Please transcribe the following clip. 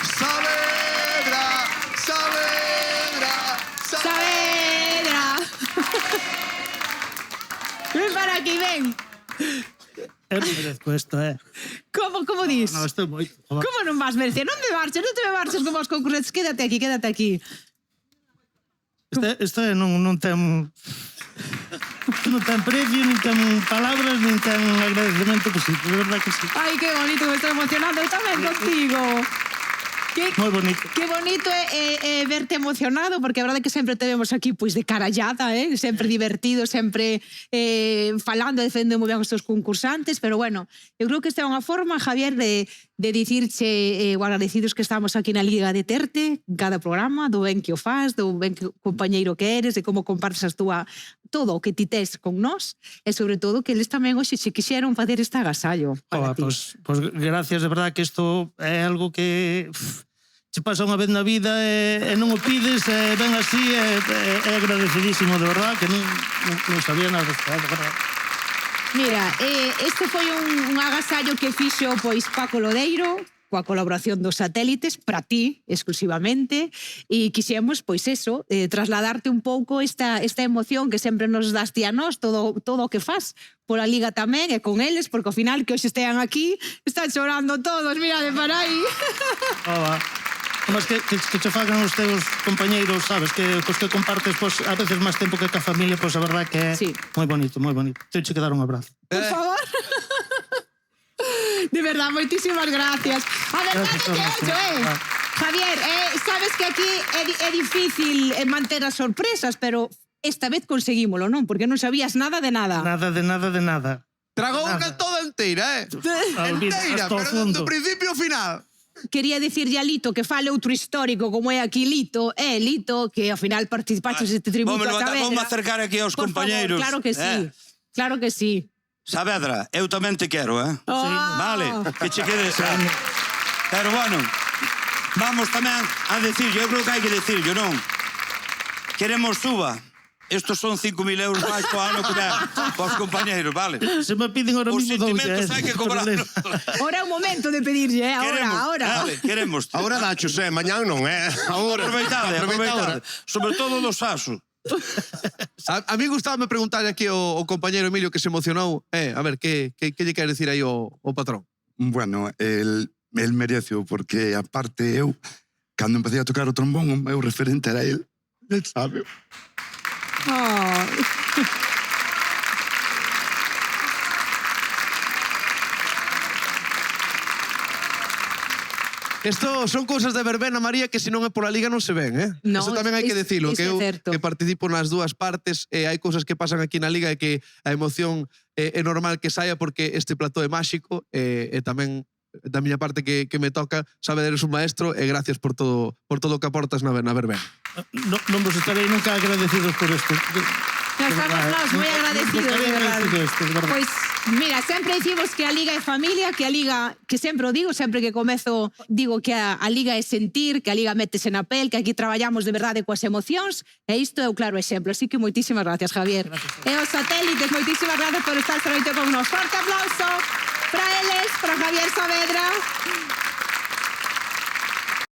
Saavedra, Saavedra, Saavedra. Ven para aquí, ven. Eu non merezco isto, Como dis? Non, estou moito. Como non vas merecer? Non te me marches como os concursentes. Quédate aquí, quédate aquí. Isto non ten... Non ten precio, nin ten palabras, nin ten agradecemento posible, de verdad que sí. Ai, que bonito, me estou emocionando. Eu tamén contigo. Moi bonito. Que bonito é verte emocionado, porque a verdade é que sempre te vemos aquí pois de carallada, sempre divertido, sempre falando, defendendo moi ben os teus concursantes, pero bueno, eu creo que esta é unha forma, Javier, de dicirche o agradecidos que estamos aquí na Liga de terte, en cada programa, do ben que o faz, do ben que compañeiro que eres, de como compartes as túa todo o que ti tes con nós, e sobre todo que eles tamén hoxe se quixeron facer este agasallo para ti. Pois gracias, de verdad que isto é algo que se pasa unha vez na vida e non o pides, e ven así, é agradecidísimo, de verdad, que non sabía nada de verdad. Mira, este foi un agasallo que fixo pois Paco Lodeiro, coa colaboración dos satélites, para ti, exclusivamente, e quixemos, pois eso, trasladarte un pouco esta emoción que sempre nos das ti a nós, todo o que faz pola Liga tamén, e con eles, porque ao final que hoxe estean aquí, están chorando todos, mirade para aí. Mas que te fagan os teus compañeiros, sabes, que cos que compartes a veces máis tempo que ca familia, pois a verdad que é moi bonito, moi bonito. Teño que dar un abrazo. Por favor. De verdad, moitísimas gracias. A ver, Javier, sabes que aquí é difícil manter as sorpresas, pero esta vez conseguímolo, non? Porque non sabías nada de nada. Nada de nada. Tragou unha toda inteira, Inteira, pero do principio ao final. Quería dicirlle a Lito que fale outro histórico como é aquí Lito, Lito, que ao final participaches este tributo a Saavedra. Vamos acercar aquí aos compañeiros. Claro que sí, claro que sí. Saavedra, eu tamén te quero, Vale, que che quedes. Pero bueno, vamos tamén a decirlo, eu creo que hai que decirlo, non? Queremos suba. Estos son 5.000 euros máis po ano que ven pos compañeiros, vale? Se me piden ahora mismo os sentimentos hai que cobrar. Ahora é o momento de pedirlle, ahora. Vale, queremos. Ahora dachos, mañán non, Ahora. Aproveitade. Sobre todo dos asos. A mí gustaba preguntarle aquí ao compañero Emilio que se emocionou. A ver, que lle quere decir aí o patrón? Bueno, el merecio, porque aparte eu, cando empecé a tocar o trombón, o meu referente era el sabe. Isto son cousas de verbena, María, que se non é pola Liga non se ven, No, Eso tamén hai que decirlo, que eu que participo nas dúas partes, hai cousas que pasan aquí na Liga e que a emoción é normal que saia porque este plató é máxico e tamén da miña parte que me toca, sabe, eres un maestro e gracias por todo o que aportas na verbena. Non vos estarei nunca agradecidos por isto. Estamos moi agradecidos, de verdade. Pois, mira, sempre dicimos que a Liga é familia, que a Liga, que sempre o digo, sempre que comezo, digo que a Liga é sentir, que a Liga métese na pel, que aquí traballamos de verdade coas emocións, e isto é o claro exemplo. Así que moitísimas gracias, Javier. E os satélites, moitísimas gracias por estar esta noite con nos. Forte aplauso para eles, para Javier Saavedra.